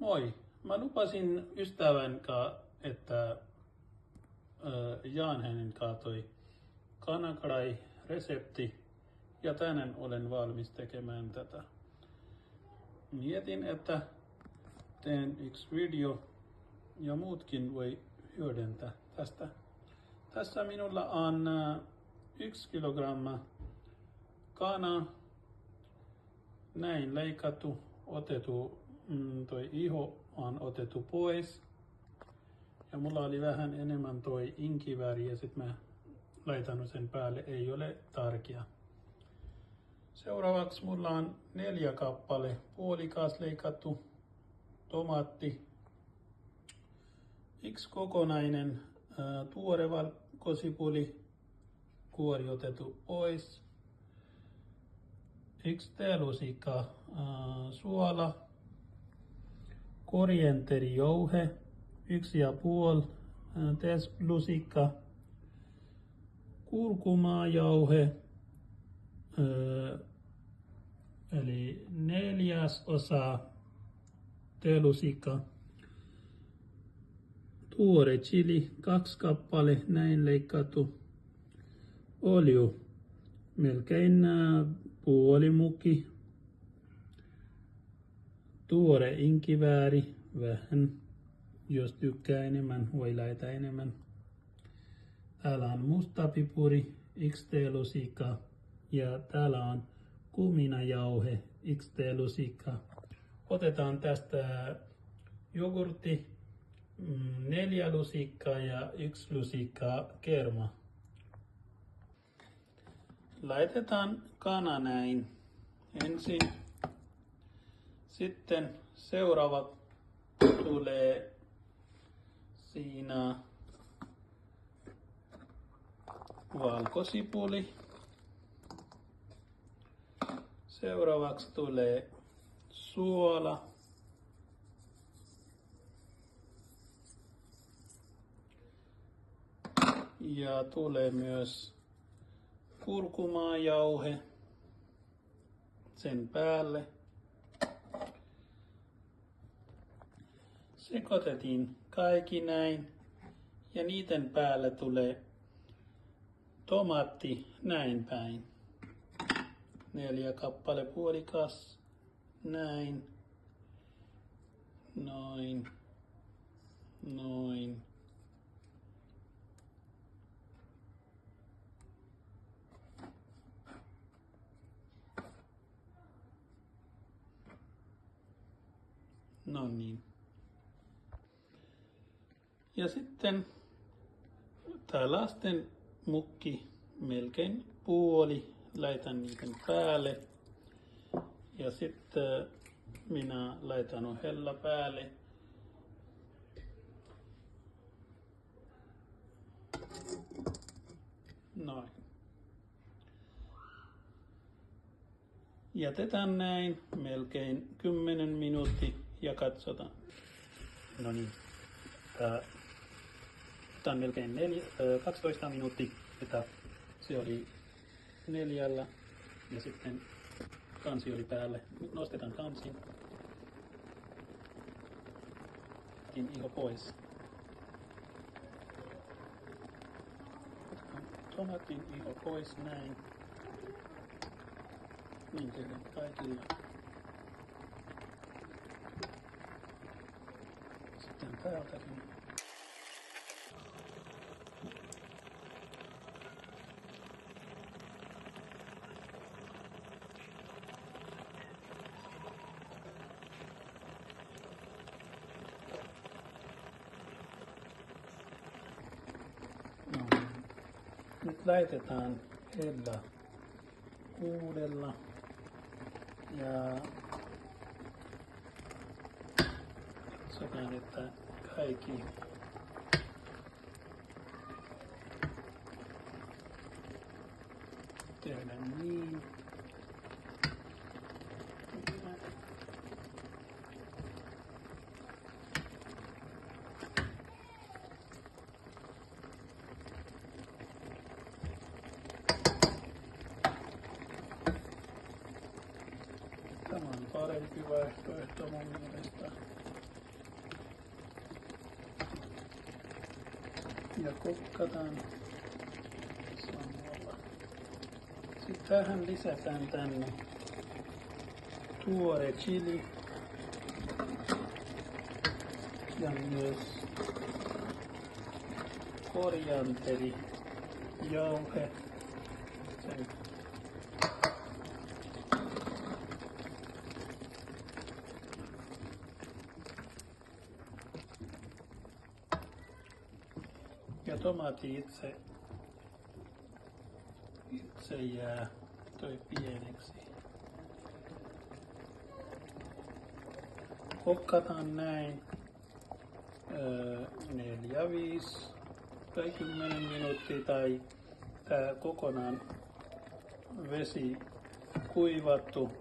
Moi! Mä lupasin ystävän kanssa, että jaan hänen kanssa toi kanakarai resepti ja tänään olen valmis tekemään tätä. Mietin, että teen yksi video ja muutkin voi hyödyntää tästä. Tässä minulla on 1 kilogramma kana, näin leikattu, otettu, toi iho on otettu pois. Ja mulla oli vähän enemmän toi inkiväri ja sit mä laitan sen päälle, ei ole tärkeä. Seuraavaksi mulla on 4 kappale puolikas leikattu tomaatti. 1 kokonainen tuore valkosipuli, kuori otettu pois. 1 teelusikka suola, korienterijauhe, 1,5 teelusikka, kurkumajauhe, eli 1/4 teelusikka, tuore chili 2 kappale, näin leikattu, öljy, melkein puoli mukki, tuore inkivääri, vähän, jos tykkää enemmän, voi laittaa enemmän. Täällä on musta pipuri, 1 teelusikka ja täällä on kuminajauhe, 1 teelusikka. Otetaan tästä jogurtti, 4 lusikkaa ja 1 lusikka kerma. Laitetaan kana näin ensin. Sitten seuraava tulee siinä valkosipuli. Seuraavaksi tulee suola. Ja tulee myös kurkumajauhe sen päälle. Sekoitettiin kaikki näin ja niiden päälle tulee tomaatti näin päin. 4 kappale puolikas, näin, noin, noin. No niin. Ja sitten tää lasten mukki melkein puoli, laitan niiden päälle. Ja sitten minä laitan ohella päälle. Noin. Jätetään näin melkein 10 minuuttia ja katsotaan. No niin. Tämä on melkein 12 minuuttia, että se oli 4 ja sitten kansi oli päälle. Nostetaan kansi. Otin iho pois. Tomatin iho pois näin. Niin tehdään kaikilla. Sitten päältäkin. No, nyt laitetaan hella uudella ja katsotaan, että kaikki tehdään niin. Tämä on parempi vaihtoehto mun mielestä. ja kokkataan samalla. Sitten tähän lisätään tänne tuore chili ja myös korianteri, jauhe. Sen ja tomaatti itse jää toi pieneksi. Kokkataan näin 4-5 tai 10 minuuttia tai tää kokonaan vesi kuivattu.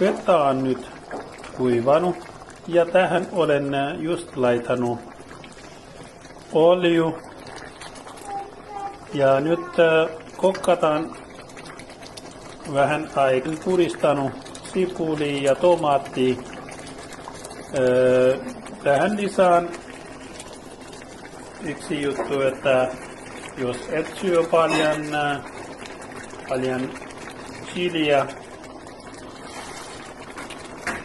Vettä on nyt kuivanut ja tähän olen just laitanut öljy ja nyt kokkataan vähän aikaa. Puristanut sipuli ja tomaatti. Tähän lisään yksi juttu, että jos et syö paljon chiliä,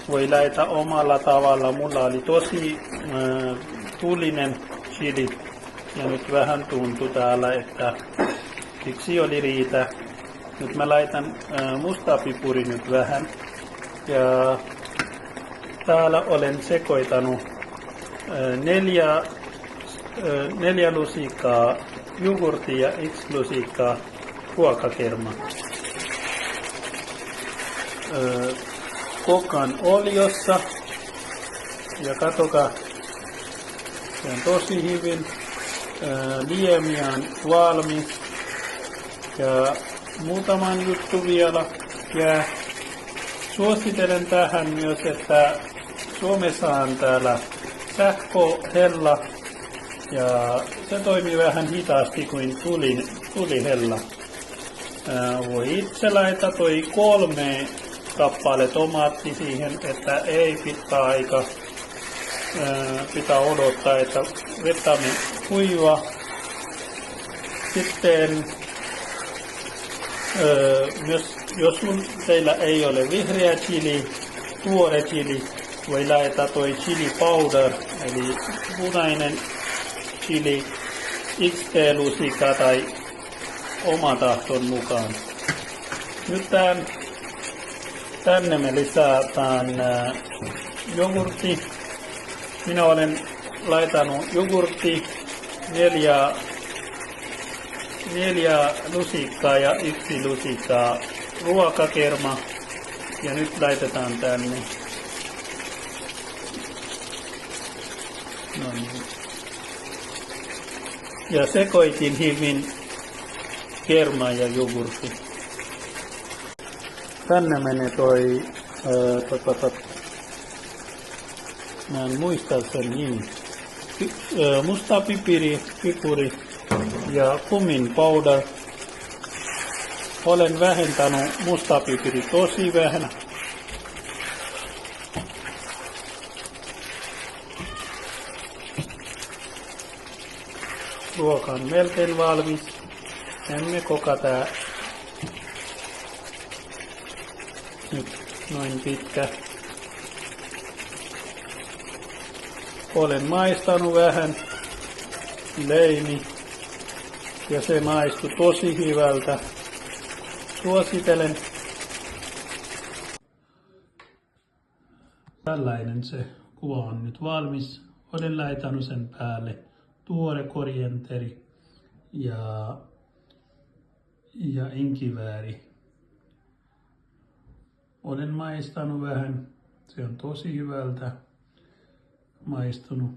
voi laittaa omalla tavalla. Mulla oli tosi tulinen chili ja nyt vähän tuntuu täällä, että yksi oli riitä. Nyt mä laitan mustaa pipuri nyt vähän ja täällä olen sekoittanut 4 lusikkaa jogurttia ja 1 lusikkaa ruokakermaa. Kokan oliossa ja katsokaa, se on tosi hyvin. Liemi on valmis ja muutaman juttu vielä. Ja suosittelen tähän myös, että Suomessa on täällä sähköhella ja se toimii vähän hitaasti kuin tulihella. Voi itse laittaa toi 3 kappale tomaatti siihen, että ei pitää aika. Pitää odottaa, että vettä kuivaa. Sitten myös jos teillä ei ole vihreä chili, tuore chili, voi laittaa toi chili powder, eli punainen chili, XT-lusikka tai oma tahton mukaan. Nyt tänne me lisätään jogurtti. Minä olen laittanut jogurtti 4 lusikkaa ja 1 lusikkaa ruokakerma. Ja nyt laitetaan tänne. No niin. Ja sekoitin hyvin kerma ja jogurtti. Tänne menee toi mä en muista sen nimi. Musta pipuri ja cumin powder. Olen vähentänyt musta pipiri tosi vähän. Ruoka on melkein valmis. Emme kokata nyt noin pitkä. Olen maistanut vähän leimi ja se maistui tosi hyvältä. Suosittelen. Tällainen se kuva on nyt valmis. Olen laittanut sen päälle tuore korianteri ja inkivääri. Olen maistanut vähän. Se on tosi hyvältä maistunut.